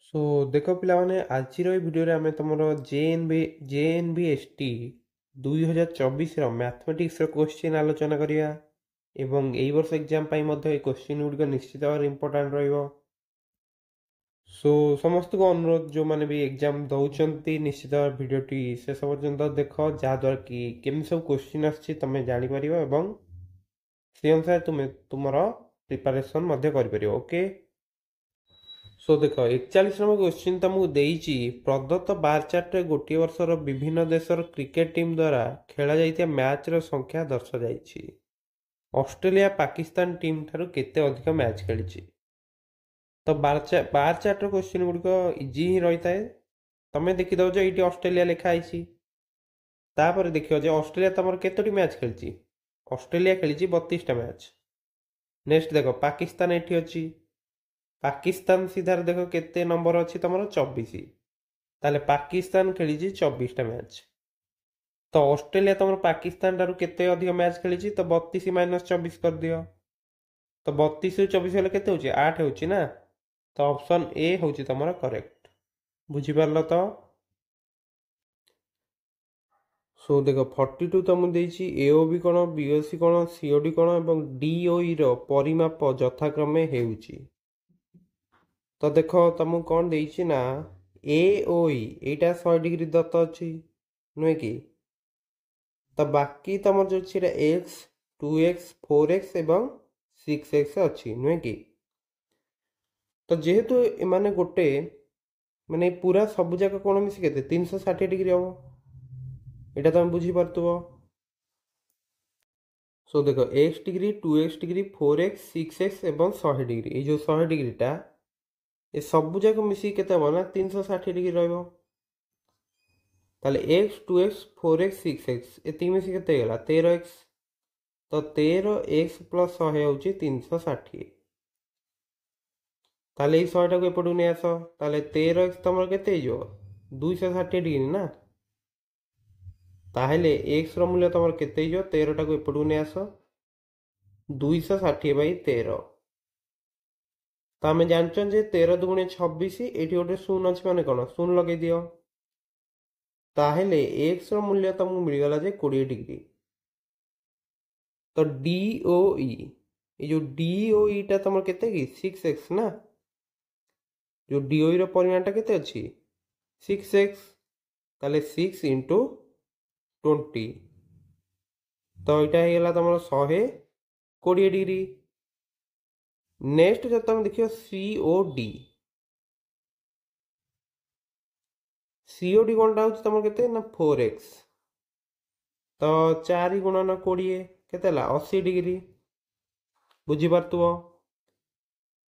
सो देख पिलाने आज भिडियो आम तुम JNBST 2024 मैथमेटिक्स क्वेश्चन आलोचना करिया एवं एई वर्ष एग्जाम क्वेश्चन गुड़िक निश्चित भाव इंपोर्टाट रहिबो। सो समस्त को अनुरोध जो माने भी एग्जाम दौरान निश्चित भाव भिडियोटी शेष पर्यंत देख जहाद्वारा कि केमी सब क्वेश्चन आछि तमे जानि परिबो एवं से अनुसार तुम तुमर प्रिपरेशन कर ओके। सो देख 41 नंबर क्वेश्चन तुमको देइछि प्रदत्त बार चार्ट रे गोटे वर्षर विभिन्न देशर क्रिकेट टीम द्वारा खेला जाइतिया मैच रो संख्या दर्शा जाइछि। ऑस्ट्रेलिया पाकिस्तान टीम ठारू केते अधिक मैच खेलिछि। तो बार चार्ट रो क्वेश्चन गुड़िक इजी ही रही थाए। तमे देखि दो जो ये ऑस्ट्रेलिया लिखा आइछि तापर देखियो जे ऑस्ट्रेलिया तमर केतोटी मैच खेलिछि। ऑस्ट्रेलिया खेलिछि 32टा मैच। नेक्स्ट देखो पाकिस्तान एठी अछि। पाकिस्तान सीधार देख केते नंबर अच्छी तुम 24 ताले पाकिस्तान खेली 24टा मैच। तो ऑस्ट्रेलिया तुम पाकिस्तान ठारू केते अधिक मैच खेली तो 32 माइनस 24 कर दियो। तो 32 रु 24 हेले केते होची 8 होची ना। तो ऑप्शन ए होची तुम करेक्ट। बुझी पारलो तो। सो देख 42 तुमको देइछि एओबी कोण बीओसी कोण सीओडी कोण एवं डीओई रो परिमाप यथाक्रमे हेउची। तो देख तुमको कौन देइछि ना एओई एटा 100 डिग्री दत्त अछि नुहे कि। तो बाकी तुम जो एक्स 2x 4x एवं 6x अच्छी नुहे कि। तो जेहेतु एमाने गोटे माने पूरा सब जाक कौन मिसी केते 360 डिग्री हम एटा तुम बुझी पारतुबो। सो देखो x degree 2x degree 4x 6x एवं 100 डिग्री ये जो 100 डिग्रीटा ये सब जाक मिसी केते हम ना 360 डिग्री रहिबो। ताले x 2x 4x 6x ये मिसी केते गेला 13x। तो 13x प्लस 100 होची 360। ताले 100 टाको एपटू नहीं आस ताले 13x तुम केते 260 डिग्री ना। ताहले x रो मूल्य तुम केते 13 टाको एपटू नहीं आस 260 बाई 13। तो आम जानछन जे 13 दुगुणे 26 एठी गोटे शून्य अछि माने कोन शून्य लगे दियो। ताहले x रो मूल्य तुमको मिल गला जे 20 डिग्री। तो DOE ये जो DOE टा तुम केते कि 6x ना। जो DOE रो परिमाणटा केते अछि 6x। ताले 6 इंटू 20 तो यहाँ होगा तुम 120 डिग्री। नेक्स्ट जो तुम देखियो सीओडी कौनटा हो तुम के 4x। तो 4 गुणन 20 के 80 डिग्री बुझीपार।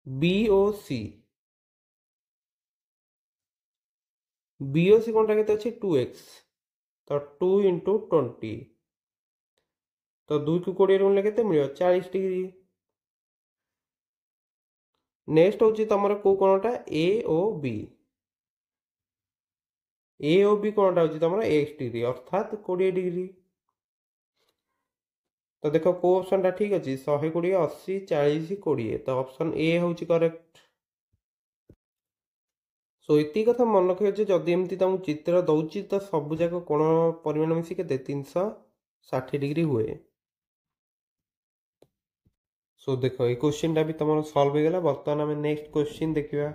बीओसी बीओसी कौनटा के 2x। तो 2 इंटू 20 तो 2 को 20 गुणिले केते मिलियो 40 डिग्री। नेक्स्ट होची तमरा को कोनटा एओबी एओबी कोनटा होची तमरा x डिग्री अर्थात 20 डिग्री। तो देखो को ऑप्शन टा ठीक अछि 120 80 40 20 तो ऑप्शन ए होची करेक्ट। सो इति कथा मन रखियो जे जदि एमती तुमको चित्र दउची तो सब जाक कोण परिमाण मिसी केते 360 डिग्री हुए। सो देखो ये क्वेश्चन टा भी तुम सॉल्व हो गला। बर्तमान आम नेक्स्ट क्वेश्चन देखिया।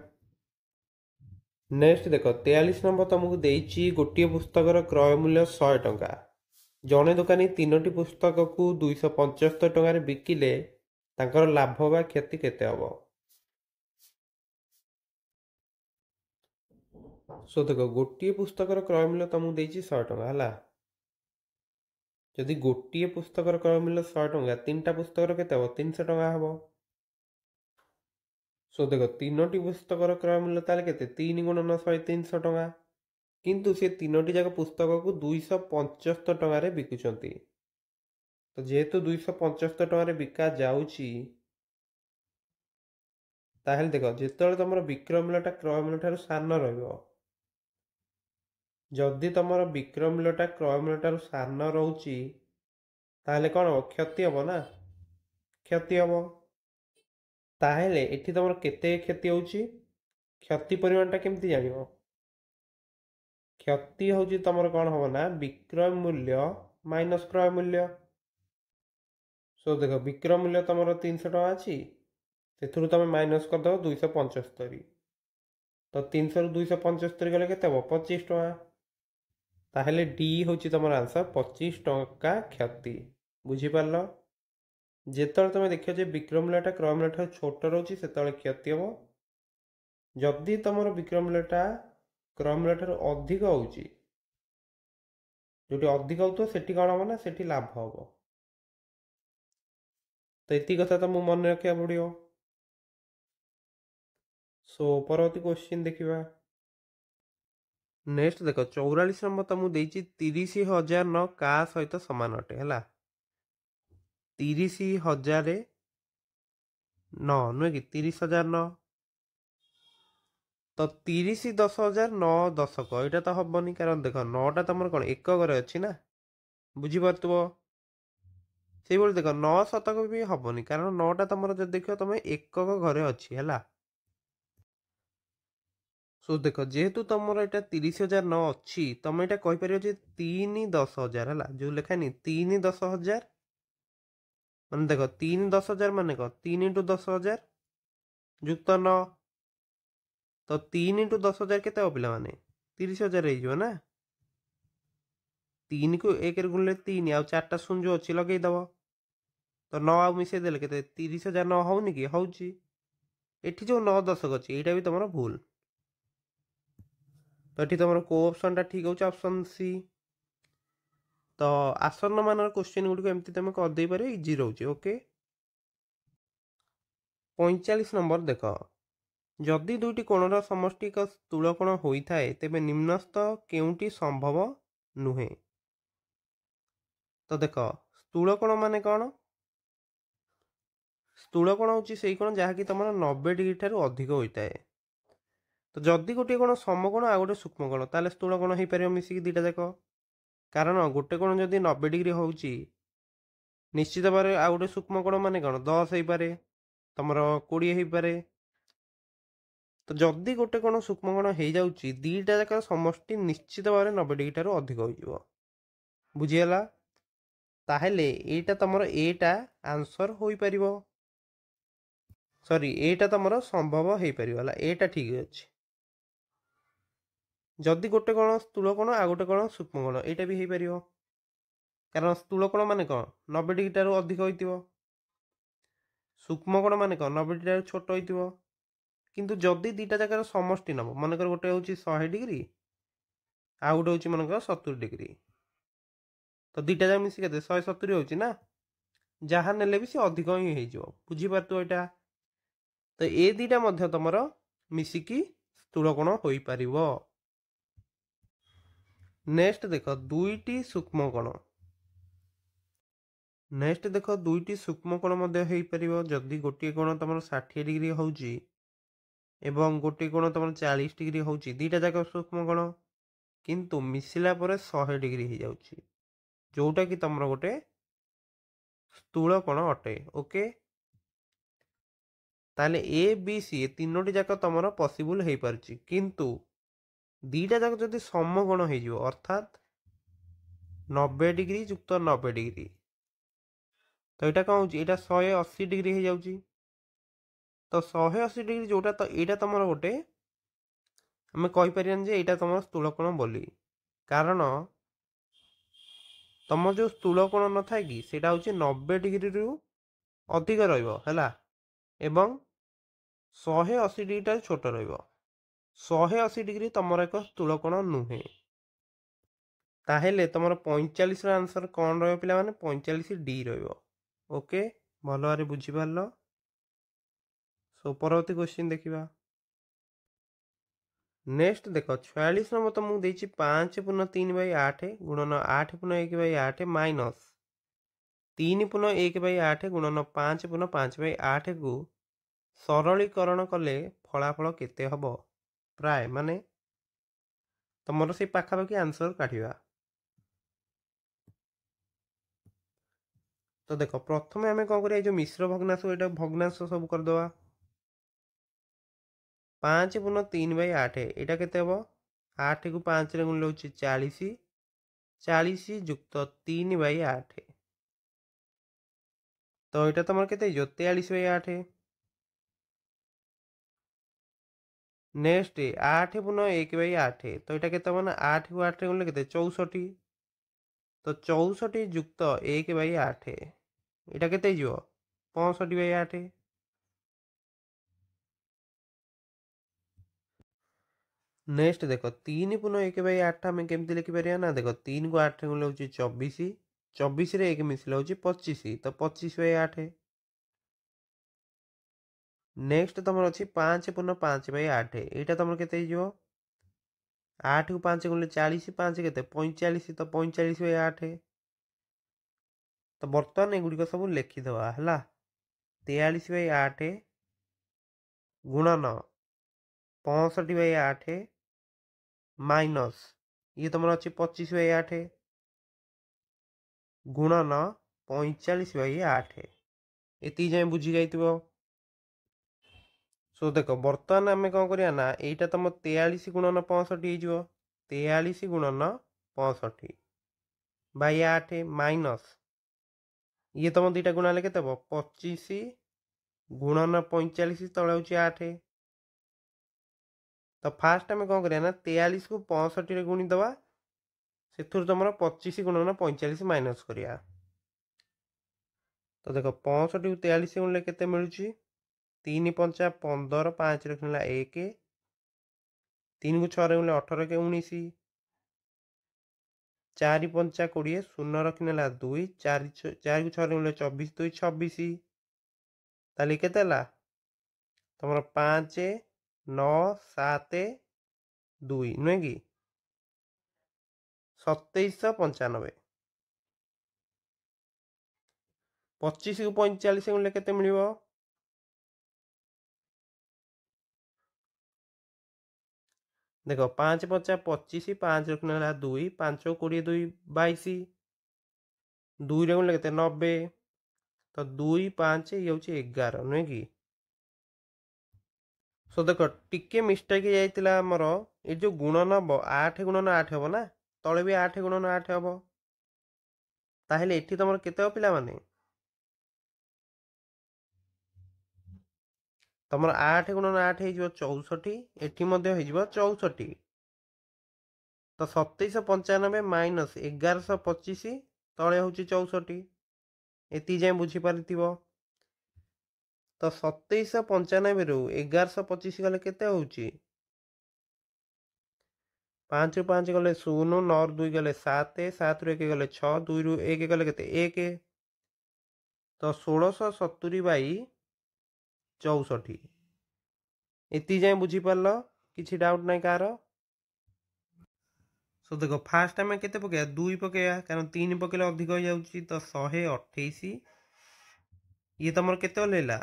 नेक्स्ट देखो 43 नंबर तुमको देइची गोटे पुस्तकर क्रय मूल्य 100 टंका। जड़े दोकानी 3टी पुस्तक को 275 टंकार बिकिले तांकर लाभ बा क्षति केते हबो। सो देखो गोटे पुस्तकर क्रय मूल्य तुमको देइची 100 टंका हला। जदि गोटे पुस्तकर क्रय मूल्य 100 टंका 3टा पुस्तकर केते हबो 300 टंका हबो। सो देखो 3टी पुस्तकर क्रय मूल्य ताले केते 3 गुणन 100 300 टंका। किंतु से 3टी जाक पुस्तक को 275 टंकार बिकुचंती। तो जेहेतु 275 टंकार बिका जाउची ताहेले देखो जेतेबेले तुम विक्रय मूल्यटा क्रय मूल्य सान रहिबो। जदि तुम विक्रय मूल्यटा क्रय मूल्य सान रोची ताहेले कौन हो क्षति हम ना क्षति हम। ताहेले एठी तुम केते क्षति होची क्षति परिमाणटा केमती जानिबो क्षति होची तमर कौन हम ना विक्रय मूल्य माइनस क्रय मूल्य सो देख विक्रय मूल्य तुम 300 टका अच्छी से तुम माइनस करदेव 275 तो 300 रु 275 गले के 25 टका ताहले डी हूँ तुम आंसर 25 टका क्षति बुझीपार जिते तुम देख विक्रय मूल्यटा क्रय मूल्य छोट रोचे से क्षति हम जदि तुम विक्रय मूल्यटा क्रय मूल्य अधिक होची जो अधिक हो सेठी कौन हम ना सेठी लाभ हम तो ये कथा तो मन रखा पड़ो सो परवर्ती क्वेश्चन देखा नेक्स्ट देख 44 नंबर तुमको देती 30,000 न का सहित सामान अटे है 30,000 न नुहे कि 30,000 न तो 30 10,000 9 दशक यहाँ तो हेनी कारण देख 9टा तुम कौन एकक अच्छी ना बुझीपार से देख 9 शतक भी हेनी कारण 9टा तुम जब देख तुम एकक घरे अच्छी है सो देख जेहेतु तुम यहाँ 30,000 न अच्छी तुम यहाँ कहीपर 3 10,000 है जो लिखानी 3 10,000 मान देख 3 10,000 मान कह 3 × 10,000 युक्त 9 तो 3 × 10,000 के पे 30,000 हो ना 3 को 1 गुणिले 3 आउ 4टा शून्य जो अच्छी लगेदेव तो 9 आउ मिसे देले के 30,000 न होनी कि होची एठी जो 9 दशक अच्छी यहाँ भी तुम भूल तो ये तुम को ऑप्शन टा ठीक हो ऑप्शन सी तो आसन्न मान क्वेश्चन गुड़िक एमती तुम करदे पारे इजी रोचे ओके 45 नंबर देख जदि दुईटी कोणर समष्टि एक स्थूल कोण होता है तेबे निम्नस्थ केउटी संभव नुहे तो देख स्थूल कोण मान कौन स्थूल कोण हूँ से कोण जहाँकि तुम 90 डिग्री ठार अधिक होता है तो जदि गोटे कोण समकोण आ गोटे सूक्ष्म कोण ताले स्थूल कोण हो पार मिसिक दुईटा जाक कारण गोटे कोण जदि 90 डिग्री हो निश्चित भाव आ गोटे सूक्ष्म कोण मान कौन 10 हो पारे तुम 20 हो पारे तो जदि गोटे कोण सूक्ष्म कोण हो जाऊँगी दीटा जाक समष्टि निश्चित भाव 90 डिग्री ठार अधिक हो बुझीगला ताहले एटा तुम एटा आंसर हो पार सॉरी एटा तुम संभव हो पार एटा ठीक अच्छे जदि गोटे कोण स्थूल कोण आ गोटे कोण सूक्ष्म कोण यहाँ भी हो पार कारण स्थूल कोण मान कौन 90 डिग्री ठार अधिक हो सूक्ष्म कोण मान कौन 90 डिग्री ठार छोट हो किंतु जदि दीटा जगार समष्टि नब मनकर गोटे हूँ 100 डिग्री आ गोटे हूँ मनकर 70 डिग्री तो दीटा जाक मिसी के 170 हो ना जहाँ ने भी सी अधिक ही हो बुझीपार तु यहाँ तो ये दीटा तुम मिसिकी स्थूल कोण हो पार नेक्स्ट देख दुईटी सूक्ष्म कोण नेक्स्ट देख दुईटी सूक्ष्म कोण हो पार जदि गोटे कोण तुम 60 डिग्री हो एवं गोटे कोण तुम 40 डिग्री हो दीटा जाक सूक्ष्म कोण किंतु मिसिला पर 100 डिग्री हो जाउछि जोटा कि तुम गोटे स्थूल कोण अटे ओके ताले ए बी सी तीनोटी जाक तुम पॉसिबल हो पारछि किंतु दीटा जाक जदि समकोण हो अर्थात 90 डिग्री युक्त 90 डिग्री तो यहाँ कौन हो 180 डिग्री हो जाउछि तो 180 डिग्री जोटा तो यहाँ तुम गोटे आम कहीपर यहाँ तुम स्थूल कोण बोली कारण तुम जो स्थूल कोण न था कि सेटा हूँ 90 डिग्री रु अधिक रहा एवं 180 डिग्री टा छोट र180 डिग्री तुम एक स्थूल कोण नुहे ताहेले तुम 45 आंसर कौन रहा पे 45 डी रोके भल भाव बुझीपार सो परवर्ती क्वेश्चन देखा नेक्स्ट देख 46 नंबर तुमको देती 5/3/8 गुणन 8/1/8 माइनस 3/1/8 गुणन 5/5/8 को सरलीकरण कले फलाफल केते हब प्राय माने तुम से पाखापाखि आंसर काढ़ा तो देख प्रथम आम कौन कर मिश्र भग्नांश यहाँ भग्नांश सब करदे 5 पूर्ण 3/8 एटा केते हबो 8 को 5 रे गुणले होची 40 40 युक्त 3/8 तो एटा तमर केते जो 43/8 नेक्स्ट 8 पूर्ण 1/8 तो एटा केते हबो ना 8 को 8 रे गुणले केते 64 तो 64 युक्त 1/8 एटा केते जिवो 65/8 नेक्स्ट देखो 3 पूर्ण 1/8 आम केमती लिखिपर ना देख 3 को 8 गुणले होची 24 24 रे 1 मिसले होची 25 तो 25/8 नेक्स्ट तुम अच्छी 5 पूर्ण 5/8 एटा तुम केते हिजो 8 को 5 गुणले 40 5 केते 45 तो 45/8 तो बर्तमान एगुड़िक सब लिखिदवा है 43/8 गुणन 65/8 माइनस ये तुम अच्छी 25/8 गुणन 45/8 एति जाए बुझी जाइतिबो। सो देख बर्तमान आम कौन करिया ना एटा तुम 43 गुणन 65 हो 43 गुणन 65/8 माइनस ये तुम दुटा गुणा ले केते 25 गुणन 45 तले होची 8 तो फास्ट आम कौन करिया ना 43 को 65 रे गुणी दवा से तुम 25 गुणन 45 माइनस करिया तो देख 65 को 43 गुणले केते मिलुची 3 5 15 5 रखला 1 3 को 6 रे गुणले 18 के 19 4 5 20 शून्य रखनेला 2 4 4 को 6 रे गुणले 24 2 26 ताली केते ला तुम 5 9 7 2 नुहे कि 2795 25 को 45 गुणले केते मिलिबो देख 5 5 25 5 रखनेला 2 5 20 2 22 2 रे गुणले केते 90 तो 2 5 ये होची 11 नुहे कि सो देख टिके मिस्टेक जाइतिला हमर ए जो गुणन 8 गुणन 8 हबो ना तळे भी 8 गुणन 8 हबो ताहेले एठी तमर केते हो पिला माने तमर 8 गुणन 8 हे जो 64 एठी मध्ये हे जो 64 तो 2795 माइनस 1125 तळे होची 64 एति जाय बुझी पारितिबो तो 2795 रु 1125 गले केते होची 5 रु 5 गले 0 9 रु 2 गले 7 7 रु 1 गले 6 2 रु 1 गले केते 1 तो 1670 बाई 64 एति जाए बुझी पारलो किछि डाउट नाही कार सो देखो फास्ट आम केते पकेया 2 पकेया कारण 3 पकेले अधिक हो जाउची तो 128 ये तमर केते ओलेला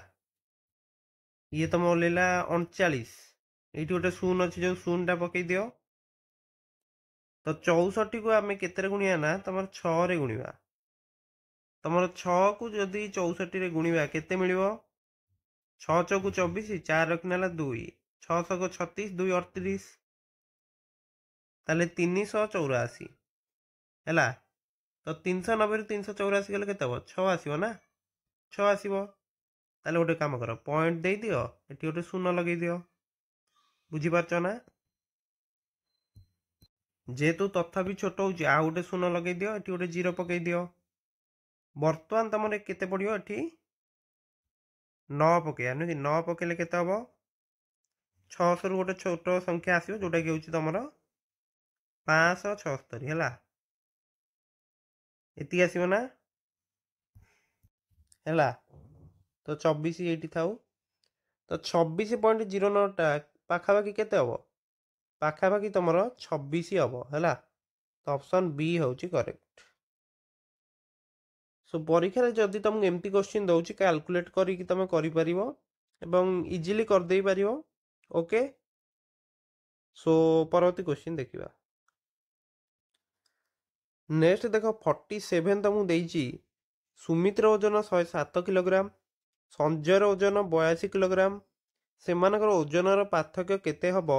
ये तम ओलेला 39 एठी गोटे शून्य अछि जो शून्यटा पकई दियो तो 64 को आम केते गुणिया ना तमर 6 रे गुणिबा तमर 6 को जदि 64 रे गुणिबा केते मिलिबो 6 चौकु 24 4 रखनेला 2 6 को 36 2 38 ताले 384 हैला तो 390 रु 384 गले केते हो 6 आसीबो ना 6 आसीबो ताले गोटे काम कर पॉइंट दे दियो एठी गोटे शून्य लगे दियो बुझी पारछ ना जेतु तथापि छोट होची आ गोटे शून्य लगे दियो एठी गोटे 0 पकई दियो वर्तमान तमरे केते पड़ियो एठी 9 पकया नु 9 पकेले केते हबो 600 रु गोटे छोट संख्या आसीबो जोटा कि होची तमरो 576 हैला एति आसीबो ना हैला तो 24 एटी थाउ तो 26.09 टा पाखापाखि केते हबो पाखापाखि तमरो 26 हबो हैला तो ऑप्शन बी होची करेक्ट सो परीक्षा रे जदि तुमको एमती क्वेश्चन दउची कैलकुलेट करी कि तुम करि परिबो एवं इजीली कर देई परिबो ओके सो परवर्ती क्वेश्चन देखिबा नेक्स्ट देखो 47 तुमको देइची सुमित्र ओजन 107 किलोग्राम संजयर ओजन 82 किलोग्राम ସେମାନଙ୍କର ଓଜନର ପାର୍ଥକ୍ୟ କେତେ ହେବ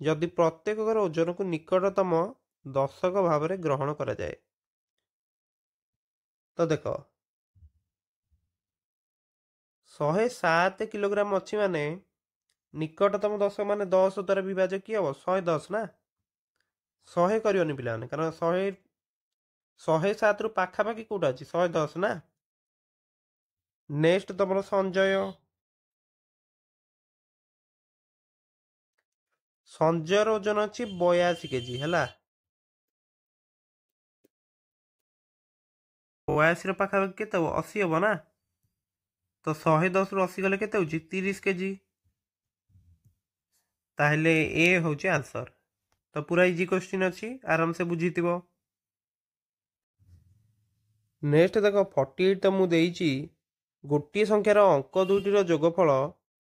ଯଦି ପ୍ରତ୍ୟେକଙ୍କର ଓଜନକୁ ନିକଟତମ ଦଶକ ଭାବରେ ଗ୍ରହଣ କରାଯାଏ। ତ ଦେଖ 107 କିଲୋଗ୍ରାମ ଅଛି ମାନେ ନିକଟତମ ଦଶକ ମାନେ 10 ଦ୍ୱାରା ବିଭାଜ୍ୟ କି ହେବ 110 ନା 100 କରିବନି ପିଲାମାନେ, କାରଣ 107 ରୁ ପାଖାପାଖି କୋଉଟା ଅଛି 110 ନା। ନେକ୍ସଟ ତମର ସଞ୍ଜୟର ଓଜନ ଅଛି 82 କେଜି ହେଲା। 82 ର ପାଖାପାଖି କେତେ ହବ 80 ହବ ନା। ତ 110 ରୁ 80 ଗଲେ କେତେ ହଉଛି 30 କେଜି। ତାହେଲେ ଏ ହଉଛି ଆନ୍ସର। ତ ପୁରା ଇଜି କ୍ୱେଶ୍ଚିନ୍ ଅଛି, ଆରାମସେ ବୁଝିଥିବ। ନେକ୍ସଟ ଦେଖ 48 ତ ମୁଁ ଦେଇଛି ଗୋଟିଏ ସଂଖ୍ୟାର ଅଙ୍କ ଦୁଇଟିର ଯୋଗଫଳ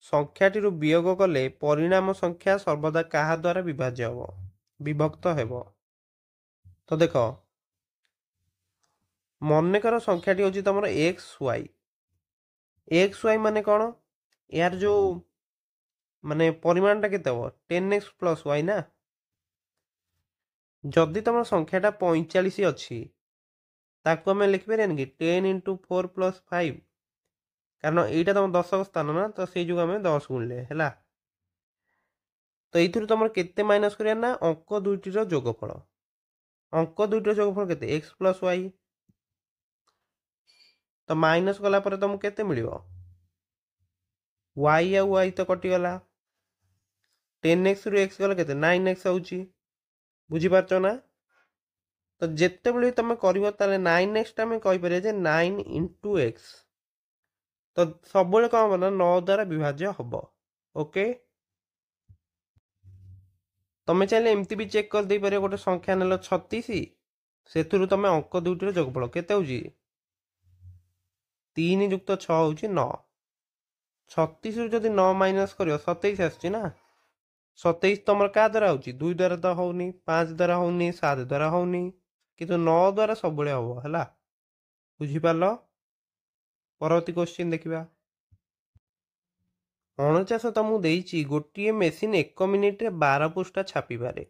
ସଂଖ୍ୟାଟିରୁ ବିୟୋଗ କଲେ ପରିଣାମ ସଂଖ୍ୟା ସର୍ବଦା କାହା ଦ୍ୱାରା ବିଭକ୍ତ ହେବ। ତ ଦେଖ ମନେକର ସଂଖ୍ୟାଟି ହେଉଛି ତମର XY ମାନେ କ'ଣ, ଏହାର ଯୋଉ ମାନେ ପରିମାଣଟା କେତେ ହବ 10x ପ୍ଲସ୍ y ନା। ଯଦି ତମର ସଂଖ୍ୟାଟା 45 ଅଛି ତାକୁ ଆମେ ଲେଖିପାରିବାନି କି 10 × 4 + 5, କାରଣ ଏଇଟା ତମ ଦଶକ ସ୍ଥାନ ନା, ତ ସେଇ ଯୋଗୁଁ ଆମେ 10 ଗୁଣିଲେ ହେଲା। ତ ଏଇଥିରୁ ତମର କେତେ ମାଇନସ୍ କରିବା ନା ଅଙ୍କ ଦୁଇଟିର ଯୋଗଫଳ। ଅଙ୍କ ଦୁଇଟିର ଯୋଗଫଳ କେତେ x + y। ତ ମାଇନସ୍ କଲା ପରେ ତମକୁ କେତେ ମିଳିବ y ଆଉ y ତ କଟିଗଲା। 10x ରୁ x ଗଲେ କେତେ 9x ହେଉଛି, ବୁଝିପାରୁଛ ନା। ତ ଯେତେବେଳେ ତମେ କରିବ ତାହେଲେ 9x ଟା ଆମେ କହିପାରିବା ଯେ 9 × x। ତ ସବୁବେଳେ କ'ଣ ହବ ନା 9 ଦ୍ୱାରା ବିଭାଜ୍ୟ ହବ। ଓକେ, ତମେ ଚାହିଁଲେ ଏମିତି ବି ଚେକ୍ କରିଦେଇପାରିବ। ଗୋଟେ ସଂଖ୍ୟା ନେଲ 36, ସେଥିରୁ ତମେ ଅଙ୍କ ଦୁଇଟିର ଯୋଗଫଳ କେତେ ହେଉଛି 3 + 6 ହେଉଛି 9। 36 ରୁ ଯଦି 9 ମାଇନସ୍ କରିବ 27 ଆସୁଛି ନା। 27 ତମର କାହା ଦ୍ୱାରା ହେଉଛି 2 ଦ୍ୱାରା ତ ହଉନି, 5 ଦ୍ୱାରା ହଉନି, 7 ଦ୍ୱାରା ହଉନି, କିନ୍ତୁ 9 ଦ୍ୱାରା ସବୁବେଳେ ହବ ହେଲା। ବୁଝିପାରିଲ। ପରବର୍ତ୍ତୀ କ୍ୱେଶ୍ଚିନ୍ ଦେଖିବା। 49 ତ ମୁଁ ଦେଇଛି ଗୋଟିଏ ମେସିନ୍ 1 ମିନିଟରେ 12 ପୃଷ୍ଠା ଛାପିପାରେ।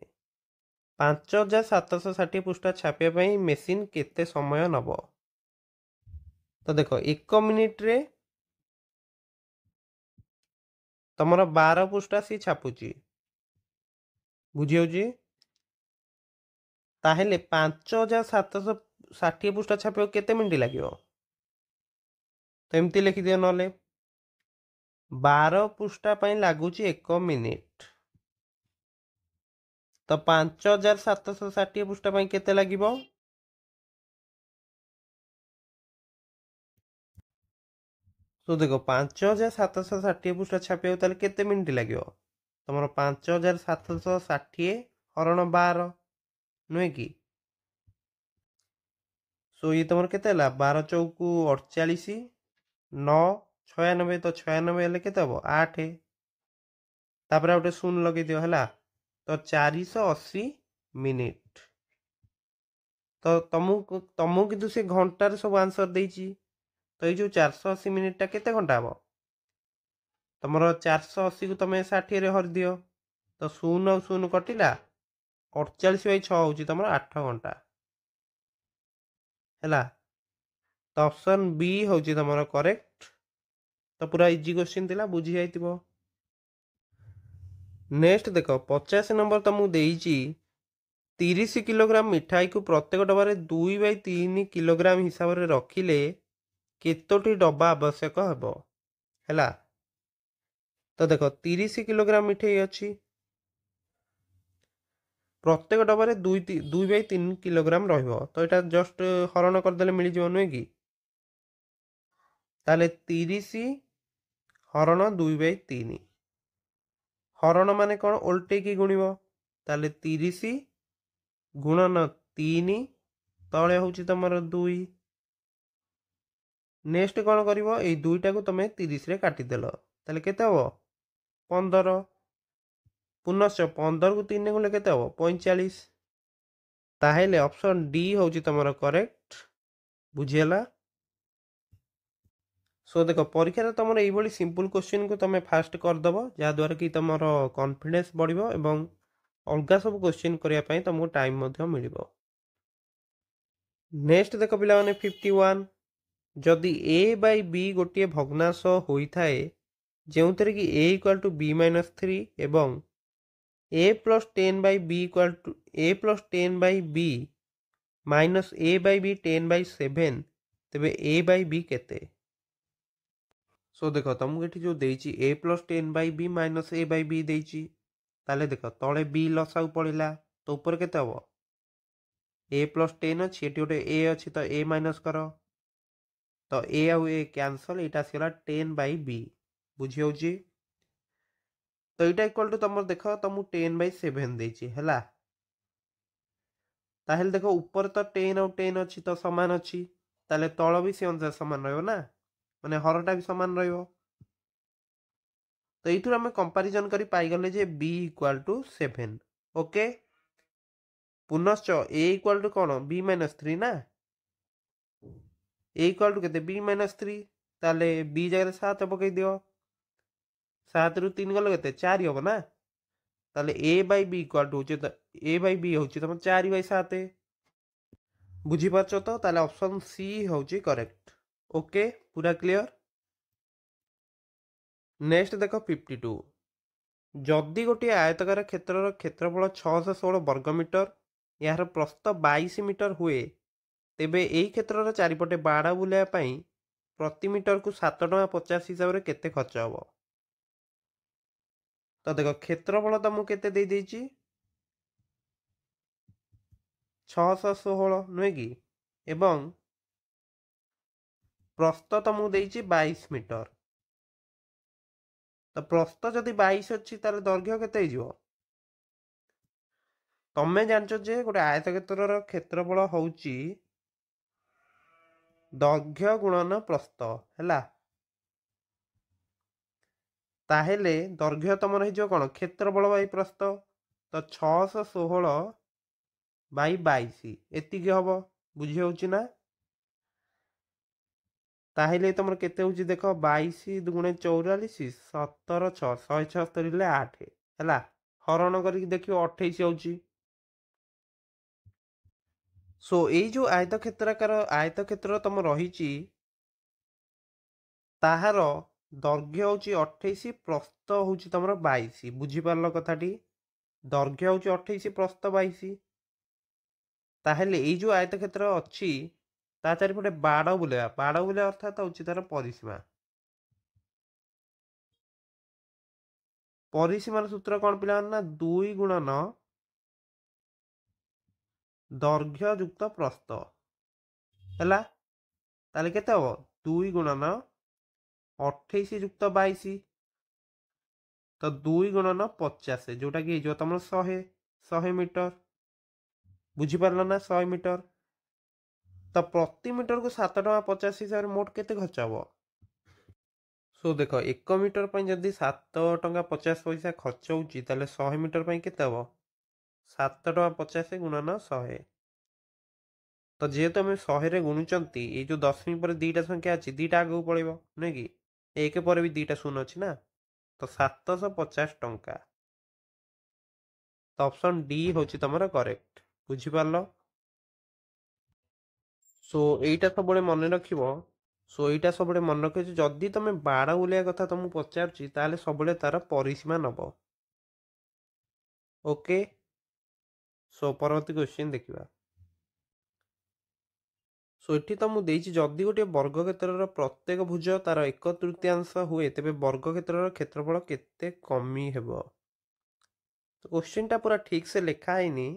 5760 ପୃଷ୍ଠା ଛାପିବା ପାଇଁ ମେସିନ୍ କେତେ ସମୟ ନେବ। ତ ଦେଖ 1 ମିନିଟରେ ତମର 12 ପୃଷ୍ଠା ସିଏ ଛାପୁଛି, ବୁଝିହେଉଛି। ତାହେଲେ 5760 ପୃଷ୍ଠା ଛାପିବାକୁ କେତେ ମିନିଟ୍ ଲାଗିବ। ତ ଏମିତି ଲେଖିଦିଅ, ନହେଲେ 12 ପୃଷ୍ଠା ପାଇଁ ଲାଗୁଛି 1 ମିନିଟ୍। ତ 5760 ପୃଷ୍ଠା ପାଇଁ କେତେ ଲାଗିବ। ତ ଦେଖ 5760 ପୃଷ୍ଠା ଛାପିବାକୁ ତାହେଲେ କେତେ ମିନିଟ୍ ଲାଗିବ। ତମର 5760 ହରଣ 12 ନୁହେଁ କି। ସୋ ଇଏ ତମର କେତେ ହେଲା 12 × 4 = 48, 9 96, ତ 96 ହେଲେ କେତେ ହବ 8। ତାପରେ ଆଉ ଗୋଟେ ଶୂନ ଲଗେଇଦିଅ ହେଲା। ତ 480 ମିନିଟ୍। ତ ତମକୁ କିନ୍ତୁ ସେ ଘଣ୍ଟାରେ ସବୁ ଆନ୍ସର ଦେଇଛି। ତ ଏଇ ଯୋଉ 480 ମିନିଟ୍ଟା କେତେ ଘଣ୍ଟା ହବ। ତମର 480କୁ ତମେ 60ରେ ହରିଦିଅ, ତ 0 ଆଉ 0 କଟିଲା, 48/6 ହେଉଛି ତମର 8 ଘଣ୍ଟା ହେଲା। ତ ଅପସନ୍ ବି ହେଉଛି ତମର କରେକ୍ଟ। ତ ପୁରା ଇଜି କ୍ୱେଶ୍ଚିନ୍ ଥିଲା, ବୁଝି ଯାଇଥିବ। ନେକ୍ସଟ ଦେଖ 85 ନମ୍ବର ତ ମୁଁ ଦେଇଛି 30 କିଲୋଗ୍ରାମ ମିଠାଇକୁ ପ୍ରତ୍ୟେକ ଡବାରେ 2/3 କିଲୋଗ୍ରାମ ହିସାବରେ ରଖିଲେ କେତୋଟି ଡବା ଆବଶ୍ୟକ ହେବ ହେଲା। ତ ଦେଖ 30 କିଲୋଗ୍ରାମ ମିଠାଇ ଅଛି, ପ୍ରତ୍ୟେକ ଡବାରେ 2/3 କିଲୋଗ୍ରାମ ରହିବ। ତ ଏଇଟା ଜଷ୍ଟ ହରଣ କରିଦେଲେ ମିଳିଯିବ ନୁହେଁ କି। ତାହେଲେ 30 ହରଣ 2/3, ହରଣ ମାନେ କ'ଣ ଓଲଟେଇକି ଗୁଣିବ। ତାହେଲେ 30 ଗୁଣନ 3, ତଳେ ହେଉଛି ତମର 2। ନେକ୍ସଟ କ'ଣ କରିବ, ଏଇ 2ଟାକୁ ତମେ 30ରେ କାଟିଦେଲ, ତାହେଲେ କେତେ ହବ 15। ପୁନଶ୍ଚ 15କୁ 3 ଗୁଣିଲେ କେତେ ହବ 45। ତାହେଲେ ଅପସନ୍ ଡି ହେଉଛି ତମର କରେକ୍ଟ, ବୁଝିହେଲା। सो देख परीक्षा तुम ये सिंपल क्वेश्चन को तुम फास्ट करदेव जहाद्वारा कि तुम कॉन्फिडेंस बढ़ और अलग सब क्वेश्चन करने तुमको टाइम मिल। नेक्स्ट देख पिला 51 जदि ए बाई बी गोटे भग्नांश होता है जो थे कि a equal to b minus 3 एवं a plus 10 by b equal to a plus 10 by b minus a by b 10 by 7 तेबे ए बाई बी केते। सो देख तुमको ये जो देची a plus 10 by b minus a by b देची ताले देख तले बी लसाऊ पड़ा तो ऊपर केते हम ए प्लस 10 अच्छी ये गोटे ए अच्छी तो ए माइनस कर तो ए आउ ए कैंसल यहाँ आसगला 10 बाई बी बुझी हो तो यहाँ इक्वल टू तुम देख तुमको 10 बाई 7 देची है ताहले देख ऊपर तो 10 आउ 10 अच्छी तो सामान अच्छी ताले तल भी से अनुसार सामान रहिबो ना माने हरटा भी सामान रहिबो तो ये आम कंपारिजन करी पाइगले जे बी इक्वाल टू 7 ओके पुनश्च ए इक्वाल टू कौन बी माइनस 3 ना ए इक्वाल टू के बी माइनस 3 ताले बी जगह 7 पकई दियो 7 रु 3 गल के 4 हम ना ताले a by b equal to a by b हूँ तुम 4 बाई 7 बुझीपार तो ताले ऑप्शन सी हूँ करेक्ट ओके पूरा क्लियर। नेक्स्ट देख 52 जदि गोटे आयतकार क्षेत्र क्षेत्रफल 616 वर्गमीटर यार प्रस्थ 22 मीटर हुए तेबे यही क्षेत्र चारिपटे बाड़ बुलाइवाई प्रति मीटर को 7 टଙ୍କା 50 हिसाब से केते खर्च हम तो देख क्षेत्रफल तुमको केते दे देची 616 नुहे कि एवं प्रस्थ तुमको देची 22 मीटर तो प्रस्थ जदि 22 अच्छी ताले दैर्घ्य केते हो तमें जानच जे गोटे आयतक्षेत्र क्षेत्रफल हूँ दैर्घ्य गुणन प्रस्थ है ताहेले दैर्घ्य तुम कौन क्षेत्रफल बै प्रस्थ तो 616 बै 22 एतिक हम बुझी हो ना ताहेले तुम केते होची देख 22 दुगुणे 44 17 6 176 8 है हरण कर देखियो 28 होची सो यही जो आयतक्षेत्र तुम रही ताहार दैर्घ्य हूँ 28 प्रस्थ हूँ तुम 22 बुझीपार कथाटी दैर्घ्य हूँ 28 प्रस्थ 22 ताहेले यही जो आयतक्षेत्र अच्छी ता चारिपटे बाड़ बुलाइवा अर्थात हूँ तार परिसीमार सूत्र कौन पिला ना 2 गुणन दैर्घ्य युक्त प्रस्थ है ताले केते हम 2 गुणन 28 युक्त 22 तो 2 गुणन 50 जोटा कि तुम 100 मीटर बुझीपार ना 100 मीटर तो प्रति मीटर को 7 टଙ୍କା 50 हिसाब से मोट केते खर्च हम सो देख 1 मीटर पर जदि 7 टଙ୍କା 50 पैसा खर्च होची ताले 100 मीटर पर केते हम 7 टଙ୍କା 50 गुणन 100 तो जेहेतु आम 100 गुणुचंती ये जो दशमी पर दीटा संख्या अच्छी दीटा आगे पड़ेगा नुहे कि एक पर भी दीटा शून्य अच्छी ना तो 750 टंका तो ऑप्शन डी हूँ तुम करेक्ट बुझीपार सो यहीटा सब मन रख सो यहाँ सब मन रख जदि तुम बाड़ बुलाइवा कथा तुमको पचार सब तार परिसीमा नब ओके सो परवर्ती क्वेश्चन देखा सो ये तुमको देती जदि गोटे वर्गक्षेत्र प्रत्येक भुज तार 1/3 हुए तेज वर्गक्षेत्र क्षेत्रफल केते कमी हेब तो क्वेश्चन टा पूरा ठीक से लिखा है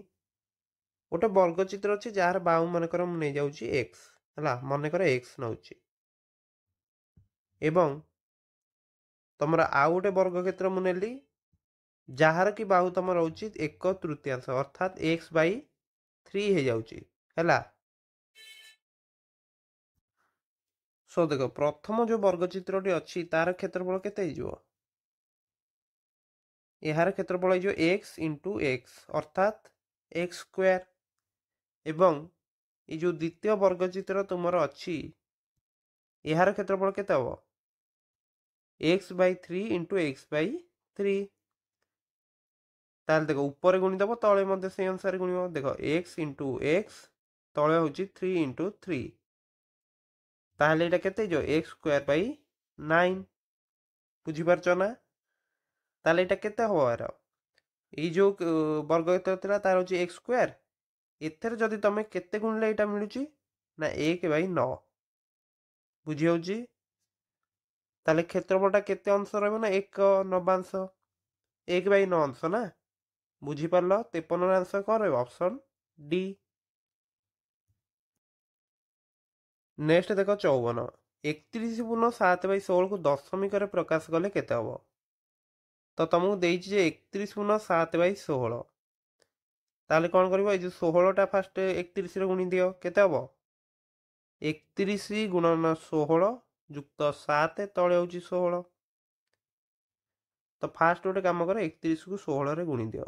गोटे वर्गचित्र अच्छी जार बाहु मनकर नहीं जाऊँगी एक्स है मनकर एक्स नौ एवं तुम आउ गोटे वर्गक्षेत्र मुझे जार कि बाहु तुम रोचे 1/3 अर्थात एक्स बै 3 हो जाऊँगी है सो देख प्रथम जो वर्गचित्रटी अच्छी तार क्षेत्रफल केते यार क्षेत्रफल हो एक्स इंटू एक्स अर्थात एक्स स्क्वायर एवं ये जो द्वितीय वर्गचित्र तुम अच्छी यार क्षेत्रफल केते हम x/3 इंटू x/3 ताल देखो ऊपर गुणीदेव तले मध्य से अनुसार गुणिब देखो x इंटू x तले हूँ 3 इंटू 3 ताहले एटा केते जो x²/9 बुझीपारच ना ताहले एटा केते हो यार ये जो वर्गक्षेत्र थिला तार हूँ x² एथेर जदि तमे केते गुणिले एटा मिलुची ना 1/9 बुझी होउची ताहले क्षेत्रफलटा केते अंश रहबो ना 1/9 1/9 अंश ना बुझी पारलो 53 ର आंसर कौन रहबो ऑप्शन डी। नेक्स्ट देखो 54 31/7/16 को दशमिक रे प्रकाश कले केते हबो तो तुमको देइछि जे 31/7/16 ताले कौन करिवो ए जो 16 टा फास्ट 31 रे गुणी दियो केते हबो 31 गुणन 16 जुक्त 7 तळे होउछि 16 तो फास्ट गोटे काम कर 31 को 16 रे गुणी दियो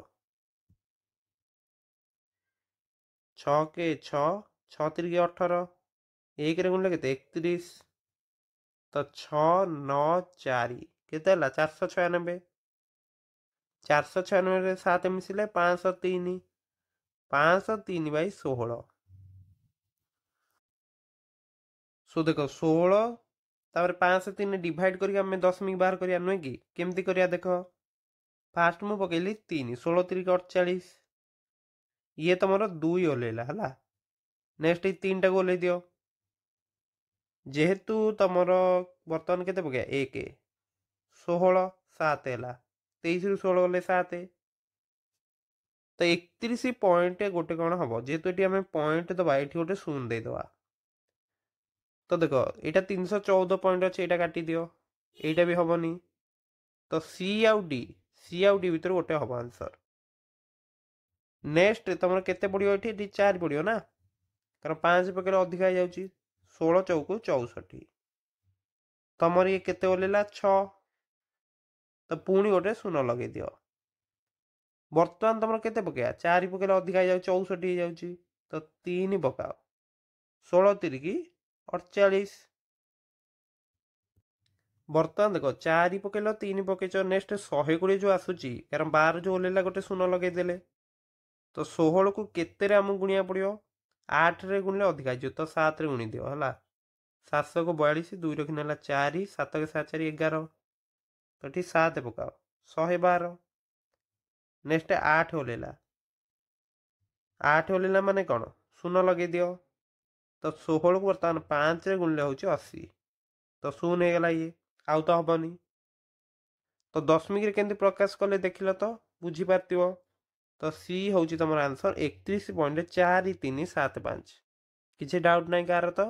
6 के 6 6 3 18 1 रे गुणले केते 31 तो 6 9 4 केते हला 496 496 रे 7 मिसिले 503 503/16 सो देखो 16 तापर 503 डिवाइड करके हमें दशमिक बाहर करिया नुहे कि केमती करिया देखो फास्ट मु पकेली 3 16 3 48 ये तुमर 2 ओलेला हला नेक्स्ट 3 टा को ओले दियो जेहेतु तुमर बर्तमान केते पके 1 16 7 हैला 23 रु 16 गले 7 तो 31 पॉइंट गोटे कौन हम जेहेतु ये आम पॉइंट दबा ये गोटे शून्य देदबा तो देख यहाँ 314 पॉइंट अच्छे यहाँ काटी दियो यहाँ भी हेनी तो सी आउ डी भर गोटे हम आंसर नेक्स्ट तुम केते पड़ो ये 4 पड़ो ना कारण 5 पकड़े अधिका हो जाऊँगी 16 चौकु 64 तुमर ये केते ओलेला 6 तो पुणी गोटे शून्य लगे दियो बर्तमान तुम केते पकड़ा 4 पकड़े अधिका हो 64 हो जाऊँगी तो 3 पकाओ 16 3 48 बर्तमान देख 4 पकड़ 3 पकईच नेक्स्ट 120 जो आसूची कारण 12 जो ओल्ला गोटे शून्य लगेदेले तो 16 को केते आमको गुणिया पड़ो 8 रे गुणले अधिका तो 7 रे गुणी दियो है 700 को 42 2 रखी ना 4 7 के 7 4 11 तो ठीक 7 पकाओ 112 नेक्स्ट 8 ओल्ला 8 ओल्ला माने कौन शून्य लगे दियो तो 16 को बर्तमान 5 रे गुणले हूँ 80 तो शून्य हो गला ये आउ तो हबनी तो दशमिक रे केंद्र प्रकाश कले देखिल तो बुझी पार्थिव तो सी हूँ तुम आंसर 31.4375 किसी डाउट नहीं कार तो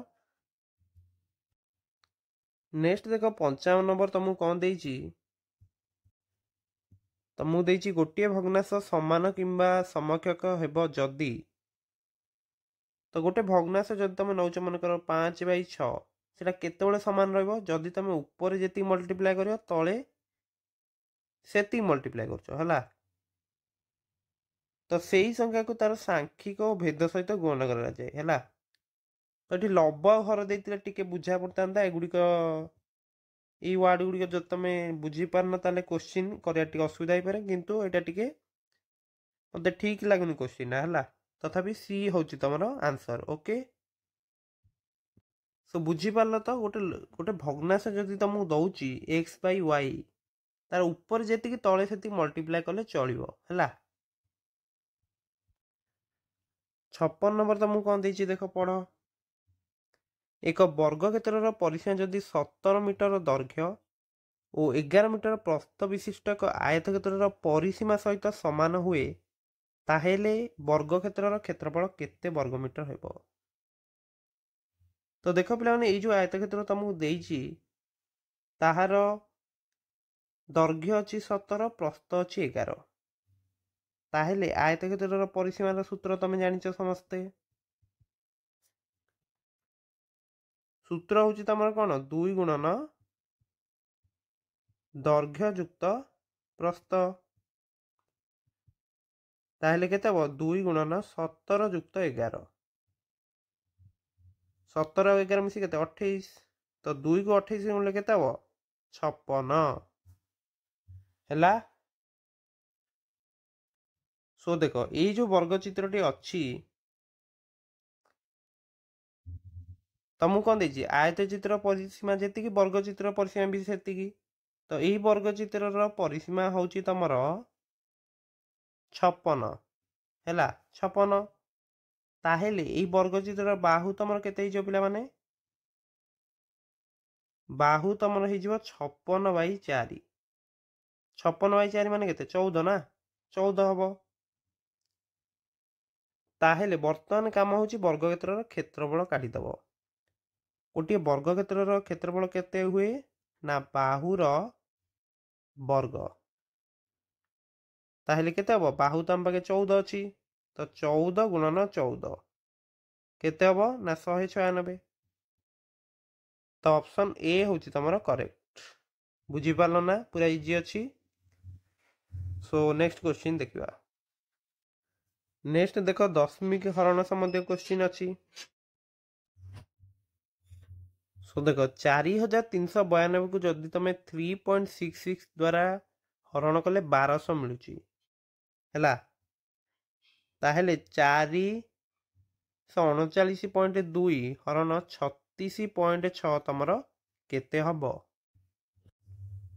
नेक्स्ट देख 55 नंबर तुमको कौन देइछि तुमको देइछि गोटे भग्नांश समान किंबा समकक्ष हेबो जदि तो गोटे भग्नांश जदि तुम नौच मन कर 5/6 सेटा केतेबेले समान रहइबो जदि तुम ऊपर जेती मल्टीप्लाई करियो तळे सेती मल्टीप्लाई करछो हला तो सेही संख्या को तार सांख्यिक और भेद सहित गुणन करा जाए हैला तो ये लब हर देते टिके बुझा पड़ता एगुड़िक ये वार्ड गुड़िक जो तुम बुझी पारन ताले क्वेश्चन करिया टिके असुविधा हो पारे किंतु एटा टिके मते ठीक लागुनी क्वेश्चन हैला तथापि सी होची तमरो आंसर ओके सो बुझी पारल तो गोटे गोटे भग्नांश जदि तुमको दउची x/y तार ऊपर जेतिकी तळे सेति मल्टीप्लाई कले चलिबो हैला 56 नंबर तुमको कौन देछि देखो पढ़ एक वर्ग क्षेत्र परिसीमा जदि 17 मीटर दैर्घ्य और 11 मीटर प्रस्थ विशिष्ट एक आयत क्षेत्र परिसीमा सहित समान हुए ताहेले वर्ग क्षेत्र क्षेत्रफल केते वर्ग मीटर हेबो तो देख पिला माने जो आयत क्षेत्र तुमको देछि ताहार दैर्घ्य अछि 17 प्रस्थ अछि 11 ताहेले आयत क्षेत्र परिसीमार सूत्र तुम जानिଛ समस्ते सूत्र हूँ तुम कौन 2 गुणन दैर्घ्य जुक्त प्रस्थ ताहेले केते हबो 2 गुणन 17 जुक्त 11 17 और 11 मिसी केते 28 तो 2 को 28 गुणिले केते हबो 56 हैला। सो देखो ये जो वर्ग चित्रटी अच्छी तुमको कौन देछि आयत चित्र परिसीमा जेतिकी वर्ग चित्र परिसीमा भी सेतिकी। तो यही वर्ग चित्र परिसीमा होची तमर 56 हैला 56। ताहेले यही वर्ग चित्र बाहु तमर केते हिजो पिला माने बाहु तमर हिजो 56/4 56/4 माने केते 14 ना 14 हबो। ताहेले वर्तमान काम होची वर्ग क्षेत्रफल काढी दबो। गोटे वर्ग क्षेत्रफल केते हुए ना बाहुर वर्ग। ताहेले केते हबो बाहु तम पाके 14 अछि तो 14 गुणन 14 केते हबो ना 196। तो ऑप्शन ए होची तमरो करेक्ट। बुझी पारलो ना पूरा इजी अछि। सो नेक्स्ट क्वेश्चन देखिबा। नेक्स्ट देखो दशमिक हरण संबंधी क्वेश्चन अछि। सो देखो 4392 को जदि तमे 3.66 द्वारा हरण कले 1200 मिलुची हैला। ताहेले 439.2 हरण 36.6 तमरो केते हबो।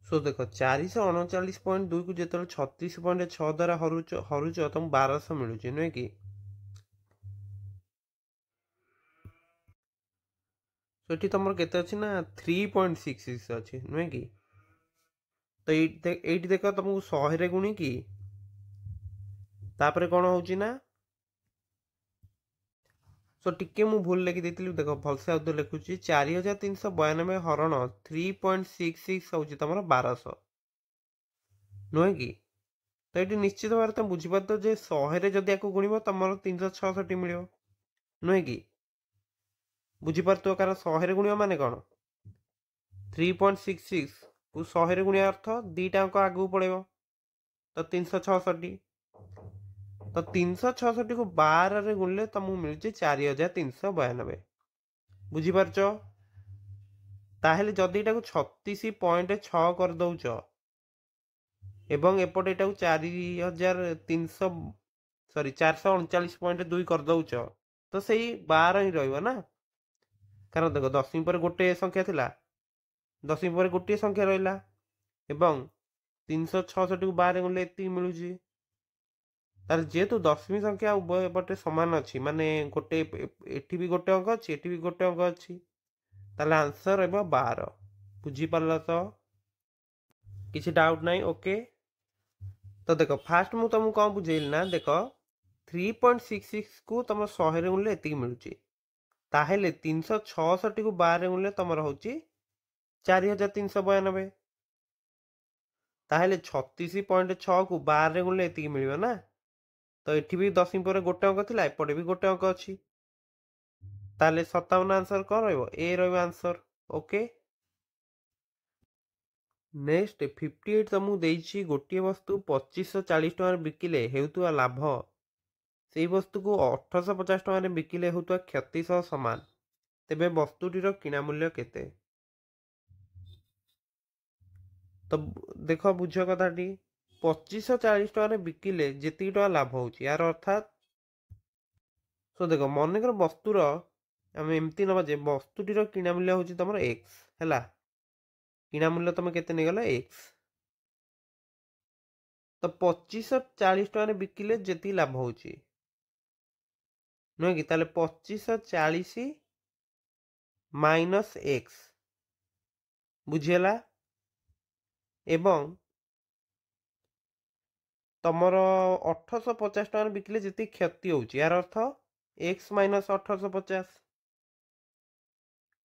सो देखो 439.2 को जेतल 36.6 द्वारा हरुच तुम 1200 मिलुची नुहे कि। तो ये तुम केते अच्छी ना 3.66 अच्छी नुहे कि। तो ये देख तुमको 100 गुणी की तापर कौन होची ना सो टिके मु भूल लिखि देथिलि देखो भलसे आउ लिखुची 4392 हरण 3.66 होची तमरो 1200 नुहे कि। तो ये निश्चित भाव तुम बुझीपार जे 100 जदि याको गुणिबो तमरो 366 मिलियो नुहे कि। बुझीपार कारण 100 गुणिबो माने कौन 3.66 को 100 गुणिया अर्थ दीटा अंक आगू पड़ेबो तो 366। तो 366 को 12 रे गुणले तुमको मिलुची 4392 बुझीपार। ताहेले जदि एटा को 36.6 कर दउच एवं एपटे एटा को 4300 सॉरी 439.2 कर दउच तो सही 12 ही रहइबो ना। कारण देखो दशमी पर गोटे संख्या थिला दशमी पर गोटे संख्या रहिला एवं 366 को 12 गुणले एति मिलुची। तार जेहेतु दशमी संख्या उभय पटे समान अच्छी माने गोटे एठी भी गोटे अंक अच्छी एठी भी गोटे अंक अच्छी ताले आंसर रहइबो 12 बुझी पारला तो किसी डाउट नहीं ओके। तो देखो फास्ट मु तुमको कौन बुझेइल ना देखो 3.66 को तुम 100 रे गुणले एति मिलुची ताहेले 366 को 12 गुणले तुमर होची 4392 ताहेले 36.6 को 12 रे गुणले एति मिलिबो ना। तो एठी भी दशमी पर गोटे अंक थिला एपटे भी गोटे अंक अछि ताले 57 आंसर कौन रहइबो ए रहइबो आंसर ओके। नेक्स्ट 58 तुमको देइछि गोटे वस्तु 2540 टका बिकिले हेउतुआ लाभ सेई वस्तु को 1850 टका बिकिले हेउतुआ क्षति सह समान तेबे वस्तुटीर किना मूल्य केते। तो देखो बुझ कथाटी 2540 टका बिकिले जेतिक टका लाभ होउछि यार अर्थात सो देखो मनकर वस्तुर आम एमती नवा जे वस्तुटीर किना मूल्य होउछि तमर x हैला किना मूल्य तुम केते नहीं गला x। तो 2540 टका बिकिले जेति लाभ होउछि नुहे कि ताले 2540 माइनस x बुझीला एवं तमर 1850 टका बिकिले जेति क्षति होउछि यार अर्थ x माइनस 1850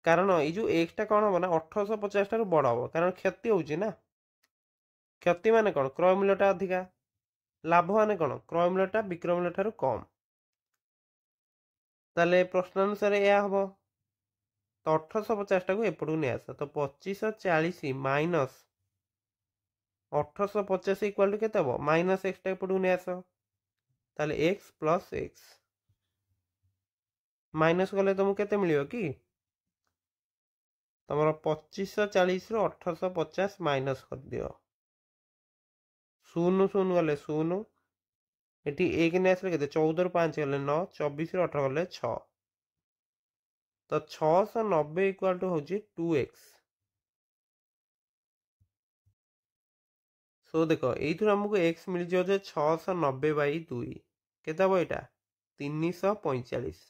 कारण ये जो x टा कौन हम ना 1850 टारू बड़ हम कारण क्षति होउछि ना। क्षति माने कौन क्रय मूल्यटा अधिका लाभ माने कौन क्रय मूल्यटा विक्रय मूल्य ठारू कम ताले प्रश्न अनुसार या हम तो 1850 टाको एपटू नहीं आस तो 2540 माइनस 1850 इक्वाल टू केते हबो माइनस x टा एपटू नहीं आस ताले x प्लस x माइनस गले तुमको केते मिलियो कि ତମର 2540 1850 ମାଇନସ୍ କରିଦିଅ। 0 0 ଗଲେ 0, ଏଠି 1 ନେଇ ଆସିଲେ କେତେ 14 ରୁ 5 ଗଲେ 9, 24 ରୁ 18 ଗଲେ 6, ତ 690 ଇକ୍ୱାଲ୍ ଟୁ ହେଉଛି 2x। ସୋ ଦେଖ ଏଇଥିରୁ ଆମକୁ x ମିଳିଯିବ ଯେ 690/2, କେତେ ହେବ ଏଇଟା 345।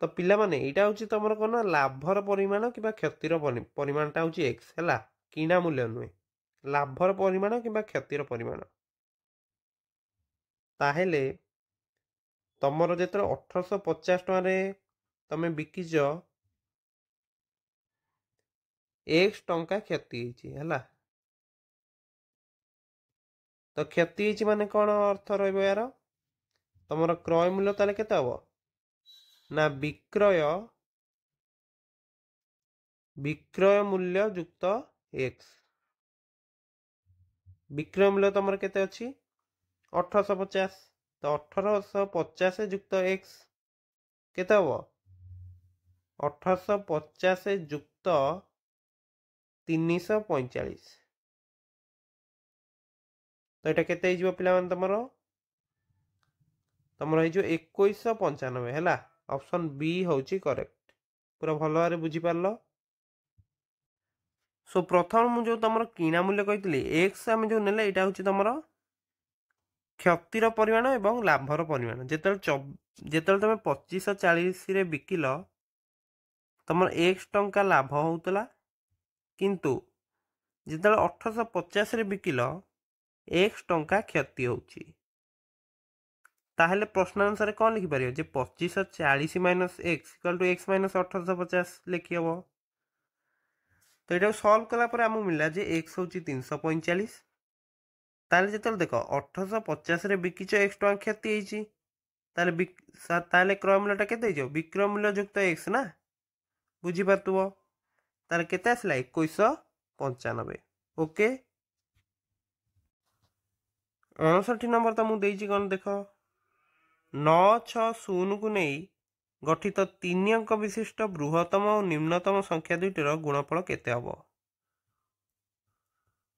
ତ ପିଲାମାନେ ଏଇଟା ହେଉଛି ତମର କ'ଣ ନା ଲାଭର ପରିମାଣ କିମ୍ବା କ୍ଷତିର ପରିମାଣଟା ହେଉଛି x ହେଲା, କିଣା ମୂଲ୍ୟ ନୁହେଁ, ଲାଭର ପରିମାଣ କିମ୍ବା କ୍ଷତିର ପରିମାଣ। ତାହେଲେ ତମର ଯେତେବେଳେ 1850 ଟଙ୍କାରେ ତମେ ବିକିଛ, x ଟଙ୍କା କ୍ଷତି ହେଇଛି ହେଲା। ତ କ୍ଷତି ହେଇଛି ମାନେ କ'ଣ ଅର୍ଥ ରହିବ ୟାର? ତମର କ୍ରୟ ମୂଲ୍ୟ ତାହେଲେ କେତେ ହବ ନା ବିକ୍ରୟ ମୂଲ୍ୟ ଯୁକ୍ତ x। ବିକ୍ରୟ ମୂଲ୍ୟ ତମର କେତେ ଅଛି 1850, ତ 1850 ଯୁକ୍ତ x କେତେ ହବ 1850 ଯୁକ୍ତ 345। ତ ଏଇଟା କେତେ ହେଇଯିବ ପିଲାମାନେ ତମର ହେଇଯିବ 2195 ହେଲା। ଅପସନ୍ ବି ହେଉଛି କରେକ୍ଟ। ପୁରା ଭଲ ଭାବରେ ବୁଝିପାରିଲ। ସୋ ପ୍ରଥମ ମୁଁ ଯେଉଁ ତମର କିଣା ମୂଲ୍ୟ କହିଥିଲି x ଆମେ ଯେଉଁ ନେଲେ ଏଇଟା ହେଉଛି ତମର କ୍ଷତିର ପରିମାଣ ଏବଂ ଲାଭର ପରିମାଣ। ଯେତେବେଳେ ତମେ 2540ରେ ବିକିଲ ତମର x ଟଙ୍କା ଲାଭ ହେଉଥିଲା, କିନ୍ତୁ ଯେତେବେଳେ 1850ରେ ବିକିଲ x ଟଙ୍କା କ୍ଷତି ହେଉଛି। ତାହେଲେ ପ୍ରଶ୍ନ ଅନୁସାରେ କ'ଣ ଲେଖିପାରିବ ଯେ 2540 minus x equal to x minus 1850 ଲେଖିହେବ। ତ ଏଇଟାକୁ ସଲ୍ଭ କଲା ପରେ ଆମକୁ ମିଳିଲା ଯେ x ହେଉଛି 345। ତାହେଲେ ଯେତେବେଳେ ଦେଖ 1850ରେ ବିକିଛ x ଟଙ୍କା କ୍ଷତି ହେଇଛି, ତାହେଲେ କ୍ରୟ ମୂଲ୍ୟଟା କେତେ ହେଇଯିବ ବିକ୍ରୟ ମୂଲ୍ୟ ଯୁକ୍ତ x ନା, ବୁଝିପାରୁଥିବ। ତାହେଲେ କେତେ ଆସିଲା 2195। ଓକେ, 59 ନମ୍ବର ତ ମୁଁ ଦେଇଛି କ'ଣ ଦେଖ, 960କୁ ନେଇ ଗଠିତ 3 ଅଙ୍କ ବିଶିଷ୍ଟ ବୃହତ୍ତମ ଓ ନିମ୍ନତମ ସଂଖ୍ୟା ଦୁଇଟିର ଗୁଣଫଳ କେତେ ହେବ?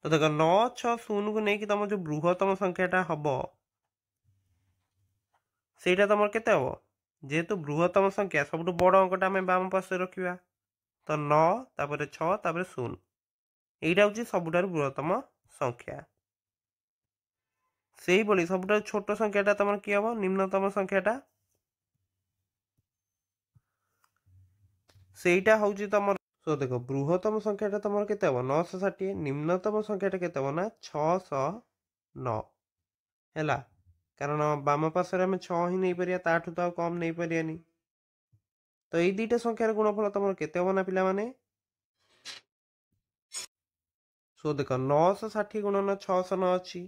ତ ଦେଖ 960କୁ ନେଇକି ତମ ଯେଉଁ ବୃହତ୍ତମ ସଂଖ୍ୟାଟା ହେବ ସେଇଟା ତମର କେତେ ହେବ? ଯେହେତୁ ବୃହତ୍ତମ ସଂଖ୍ୟା ସବୁଠୁ ବଡ଼ ଅଙ୍କଟା ଆମେ ବାମ ପାର୍ଶ୍ୱରେ ରଖିବା, ତ 9 ତାପରେ 6 ତାପରେ 0, এইটা ହେଉଛି ସବୁଠାରୁ ବୃହତ୍ତମ ସଂଖ୍ୟା। ସେଇଭଳି ସବୁଠାରୁ ଛୋଟ ସଂଖ୍ୟାଟା ତମର କି ହେବ ନିମ୍ନତମ ସଂଖ୍ୟାଟା, ସେଇଟା ହେଉଛି ତମର। ସୋ ଦେଖ ବୃହତ୍ତମ ସଂଖ୍ୟାଟା ତମର କେତେ ହେବ 960, ନିମ୍ନତମ ସଂଖ୍ୟାଟା କେତେ ହେବ ନା 609 ହେଲା। କାରଣ ବାମ ପାର୍ଶ୍ୱରେ ଆମେ 6 ହିଁ ନେଇପାରିବା, ତାଠୁ ତ ଆଉ କମ୍ ନେଇପାରିବାନି। ତ ଏଇ ଦୁଇଟା ସଂଖ୍ୟାର ଗୁଣଫଳ ତମର କେତେ ହେବ ନା ପିଲାମାନେ? ସୋ ଦେଖ 960 ଗୁଣନ 609 ଅଛି,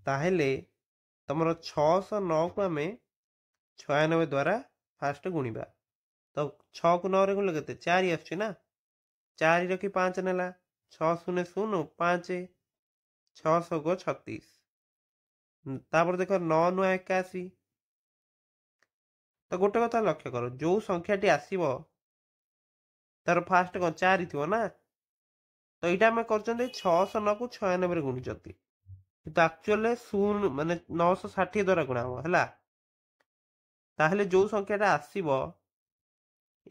ତାହେଲେ ତମର 609କୁ ଆମେ 96 ଦ୍ୱାରା ଫାଷ୍ଟ ଗୁଣିବା। ତ 6କୁ 9ରେ ଗୁଣିଲେ କେତେ 4 ଆସୁଛି ନା, 4 ରଖି 5 ନେଲା, 6 0 0 5, 6 6 36। ତାପରେ ଦେଖ 9 9 81। ତ ଗୋଟେ କଥା ଲକ୍ଷ୍ୟ କର, ଯେଉଁ ସଂଖ୍ୟାଟି ଆସିବ ତାର ଫାଷ୍ଟ କ'ଣ 4 ଥିବ ନା, ତ ଏଇଟା ଆମେ କରୁଛନ୍ତି 609କୁ 96ରେ ଗୁଣୁଛନ୍ତି, କିନ୍ତୁ ଆକ୍ଚୁଆଲି 0 ମାନେ 960 ଦ୍ୱାରା ଗୁଣା ହେବ ହେଲା। ତାହେଲେ ଯେଉଁ ସଂଖ୍ୟାଟା ଆସିବ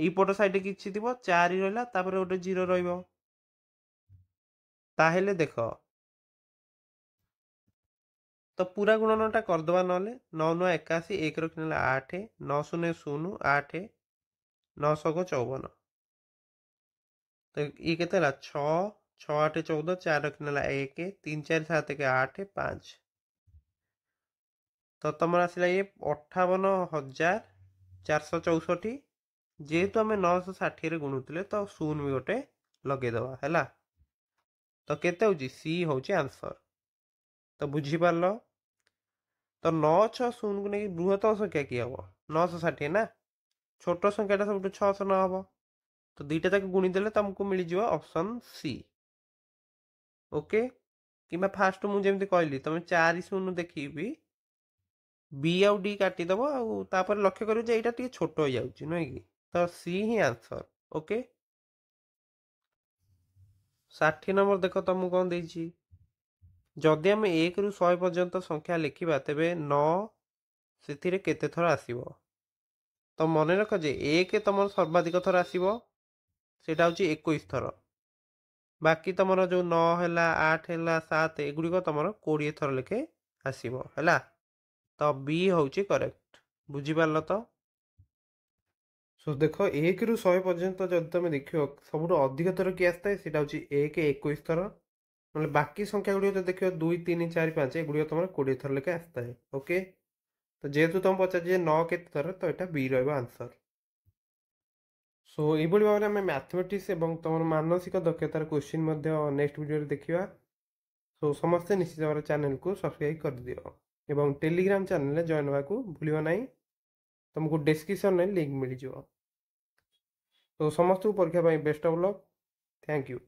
ଏଇପଟ ସାଇଡ଼ରେ କିଛି ଥିବ 4 ରହିଲା, ତାପରେ ଗୋଟେ 0 ରହିବ। ତାହେଲେ ଦେଖ ତ ପୁରା ଗୁଣନଟା କରିଦେବା, ନହେଲେ 9 9 81, 1 ରଖିନେଲେ 8, 9 0 0 8, 9 6 54। ତ ଇଏ କେତେ ହେଲା 6 6 8 14, 4 ରଖିନେଲା 1, 3 4 7 8 5। ତ ତମର ଆସିଲା ଇଏ 58,464। ଯେହେତୁ ଆମେ 960ରେ ଗୁଣୁଥିଲେ ତ 0 ବି ଗୋଟେ ଲଗେଇଦେବା ହେଲା। ତ କେତେ ହେଉଛି ସି ହେଉଛି ଆନ୍ସର। ତ ବୁଝିପାରିଲ। ତ 960କୁ ନେଇକି ବୃହତ୍ତମ ସଂଖ୍ୟା କିଏ ହେବ 960 ନା, ଛୋଟ ସଂଖ୍ୟାଟା ସବୁଠୁ 609 ହେବ। ତ ଦୁଇଟା ତାକୁ ଗୁଣିଦେଲେ ତମକୁ ମିଳିଯିବ ଅପସନ୍ ସି। ଓକେ, କିମ୍ବା ଫାଷ୍ଟ ମୁଁ ଯେମିତି କହିଲି ତମେ 4 0 ଦେଖିବି ବି ଆଉ ଡି କାଟିଦେବ, ଆଉ ତାପରେ ଲକ୍ଷ୍ୟ କରିବ ଯେ ଏଇଟା ଟିକେ ଛୋଟ ହେଇଯାଉଛି ନୁହେଁ କି, ତ ସି ହିଁ ଆନ୍ସର। ओके 60 नंबर देख तुमको कौन देछि जदि आम 1 ରୁ 100 पर्यंत संख्या लिखिबा तेबे 9 ସେଥିରେ କେତେ ଥର ଆସିବ ତ ମନେ ରଖ ଯେ 1 ତମର ସର୍ବାଧିକ ଥର ଆସିବ ସେଟା ହେଉଛି 21 ଥର ବାକି ତମର ଯୋଉ 9 ହେଲା 8 ହେଲା 7 ଏଗୁଡ଼ିକ ତମର 20 ଥର ଲେଖେ ଆସିବ ହେଲା ତ B ହେଉଛି କରେକ୍ଟ ବୁଝିପାରିଲ ତ ସो ଦେଖ 1 ରୁ 100 ପର୍ଯ୍ୟନ୍ତ ଯଦି ତମେ ଦେଖିବ ସବୁଠୁ ଅଧିକ ଥର କିଏ ଆସିଥାଏ ସେଟା ହେଉଛି 1 21 ଥର ନହେଲେ ବାକି ସଂଖ୍ୟା ଗୁଡ଼ିକ ଯଦି ଦେଖିବ 2 3 4 5 ଏଗୁଡ଼ିକ ତମର 20 ଥର ଲେଖେ ଆସିଥାଏ ଓକେ ତ ଯେହେତୁ ତମେ ପଚାରିଛି ଯେ 9 କେତେ ଥର ତ ଏଟା B ରହିବ ଆନ୍ସର सो ଏଇଭଳି ଭାବରେ ଆମେ ମ୍ୟାଥମେଟିକ୍ସ ଏବଂ ତମର ମାନସିକ ଦକ୍ଷତାର କ୍ୱେଶ୍ଚିନ୍ ମଧ୍ୟ ନେକ୍ସଟ ଭିଡ଼ିଓରେ ଦେଖିବା ସୋ ସମସ୍ତେ ନିଶ୍ଚିତ ଭାବରେ ଚ୍ୟାନେଲକୁ ସବସ୍କ୍ରାଇବ୍ କରିଦିଅ ଏବଂ ଟେଲିଗ୍ରାମ ଚ୍ୟାନେଲରେ ଜଏନ୍ ହେବାକୁ ଭୁଲିବ ନାହିଁ ତୁମକୁ ଡେସ୍କ୍ରିପସନରେ ଲିଙ୍କ ମିଳିଯିବ ତ ସମସ୍ତଙ୍କୁ ପରୀକ୍ଷା ପାଇଁ best of luck thank you